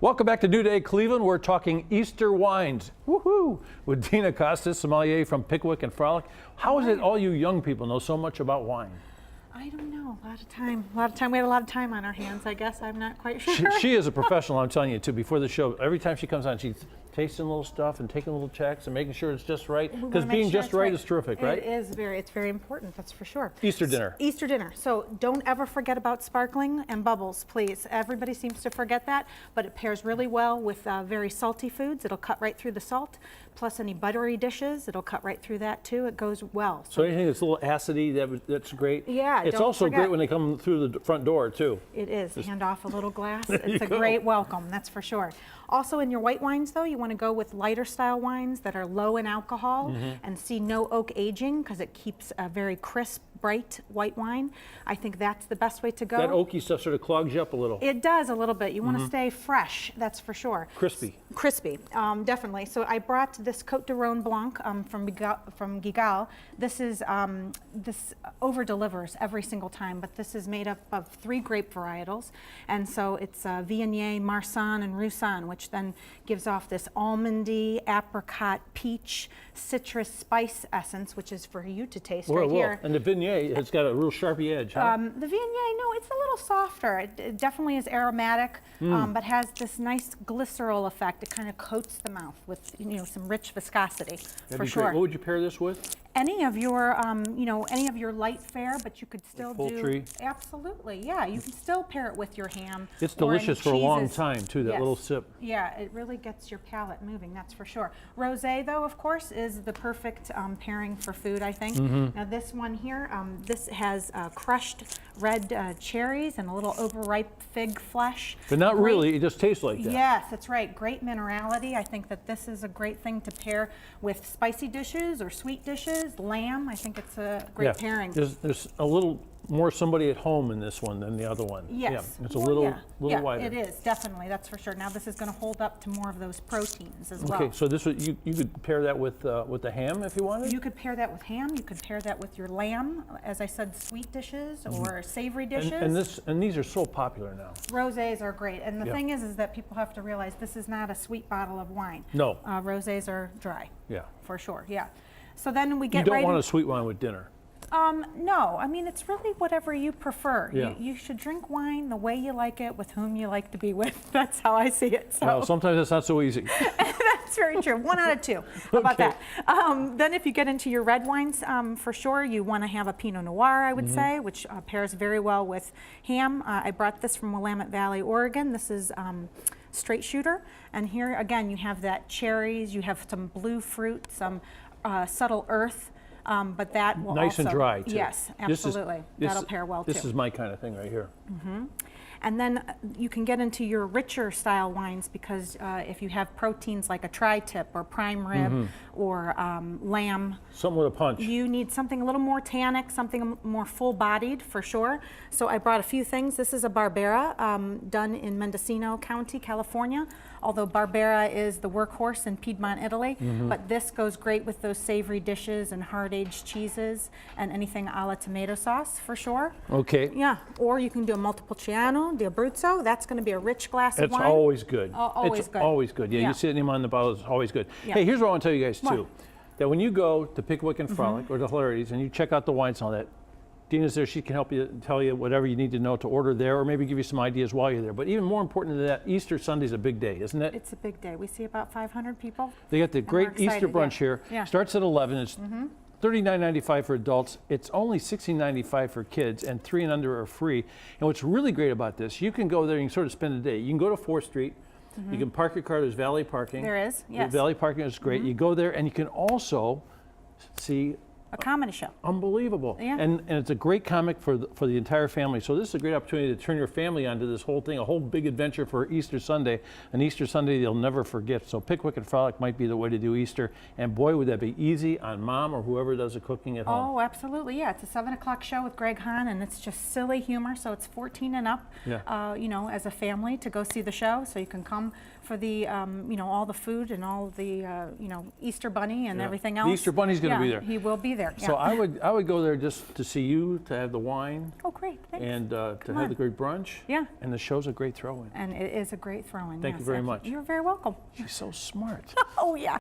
Welcome back to New Day Cleveland. We're talking Easter wines. Woohoo! With Dina, Kostis, sommelier from Pickwick and Frolic. How is it all you young people know so much about wine? I don't know. A lot of time. We had a lot of time on our hands, I guess. I'm not quite sure. She is a professional, I'm telling you, too. Before the show, every time she comes on, she's tasting little stuff and taking little checks and making sure it's just right. Because being just right is terrific, right? It's very important, that's for sure. Easter dinner. Easter dinner. So don't ever forget about sparkling and bubbles, please. Everybody seems to forget that, but it pairs really well with very salty foods. It'll cut right through the salt. Plus any buttery dishes, it'll cut right through that too. It goes well. So anything that's a little acidy, that's great. Yeah, it's also great when they come through the front door too. It is. Hand off a little glass. It's a great welcome, that's for sure. Also in your white wines though, you want to go with lighter style wines that are low in alcohol and see no oak aging because it keeps a very crisp, bright white wine. I think that's the best way to go. That oaky stuff sort of clogs you up a little. It does a little bit. You want to stay fresh, that's for sure. Crispy. Crispy, definitely. So I brought this Cote de Rhne Blanc from Gigal. This over delivers every single time, but this is made up of 3 grape varietals. And so it's Viognier, Marsanne, and Roussanne, which then gives off this almondy, apricot, peach, citrus spice essence, which is for you to taste here. And the Viognier, it's got a real sharpy edge, huh? The Viognier, no, it's a little softer. It definitely is aromatic, but has this nice glycerol effect. It kind of coats the mouth with, some rich viscosity, for sure. Great. What would you pair this with? Any of your, any of your light fare, but you could still poultry. Absolutely, yeah. You can still pair it with your ham. It's delicious for a long time too. That little sip. Yeah, it really gets your palate moving. That's for sure. Rosé, though, of course, is the perfect pairing for food. I think. Now this one here, this has crushed red cherries and a little overripe fig flesh. But not really. It just tastes like that. Yes, that's right. Great minerality. I think that this is a great thing to pair with spicy dishes or sweet dishes. Lamb, I think it's a great pairing. There's a little more somebody at home in this one than the other one. Yes. Yeah, it's a little wider. It is, definitely, that's for sure. Now this is going to hold up to more of those proteins as well. Okay, so this you could pair that with the ham if you wanted? You could pair that with ham, you could pair that with your lamb, as I said, sweet dishes or savory dishes. And these are so popular now. Rosés are great, and the thing is that people have to realize this is not a sweet bottle of wine. No. Rosés are dry. Yeah. For sure, yeah. So then we get You don't want a sweet wine with dinner. No, I mean, it's really whatever you prefer. Yeah. You should drink wine the way you like it, with whom you like to be with. That's how I see it. So. Well, sometimes it's not so easy. That's very true. 1 out of 2. How about that? Then if you get into your red wines, for sure, you want to have a Pinot Noir, I would say, which pairs very well with ham. I brought this from Willamette Valley, Oregon. This is straight shooter. And here, again, you have that cherries, you have some blue fruit, some subtle earth. But that will nice and dry too. Yes, absolutely. That'll pair well too. This is my kind of thing right here. And then you can get into your richer style wines because if you have proteins like a tri-tip or prime rib or lamb. Something with a punch. You need something a little more tannic, something more full-bodied for sure. So I brought a few things. This is a Barbera done in Mendocino County, California. Although Barbera is the workhorse in Piedmont, Italy. But this goes great with those savory dishes and hard-aged cheeses and anything a la tomato sauce for sure. Okay. Yeah, or you can do a Montepulciano di Abruzzo. That's going to be a rich glass of wine. It's always good. Always good. Always good. Yeah, you see it on the bottle, it's always good. Yeah. Hey, here's what I want to tell you guys too. That when you go to Pickwick and Frolic or the Hilarities and you check out the wines and all that, Dina's there, she can help you, tell you whatever you need to know to order there, or maybe give you some ideas while you're there. But even more important than that, Easter Sunday's a big day, isn't it? It's a big day. We see about 500 people. They got the great Easter brunch here. Yeah. Starts at 11. It's $39.95 for adults. It's only $16.95 for kids, and 3 and under are free. And what's really great about this, you can go there and you can sort of spend the day. You can go to 4th Street. You can park your car. There's valet parking. There is, yes. The valet parking is great. You go there and you can also see a comedy show. Unbelievable. Yeah. And it's a great comic for the entire family. So this is a great opportunity to turn your family onto this whole thing, a whole big adventure for Easter Sunday, an Easter Sunday they'll never forget. So Pickwick and Frolic might be the way to do Easter. And boy, would that be easy on mom or whoever does the cooking at home. Oh, absolutely. Yeah, it's a 7 o'clock show with Greg Hahn, and it's just silly humor. So it's 14 and up, as a family to go see the show. So you can come for the, all the food and all the, Easter Bunny and everything else. The Easter Bunny's going to be there. He will be there. there. So Yeah. I would go there just to see you, to have the wine, Oh, great. Thanks. and to Come have on. the great brunch. Yeah. And the show's a great throw-in. And it is a great throw-in. Thank you yes, very absolutely. much. You're very welcome. She's so smart. Oh, yeah.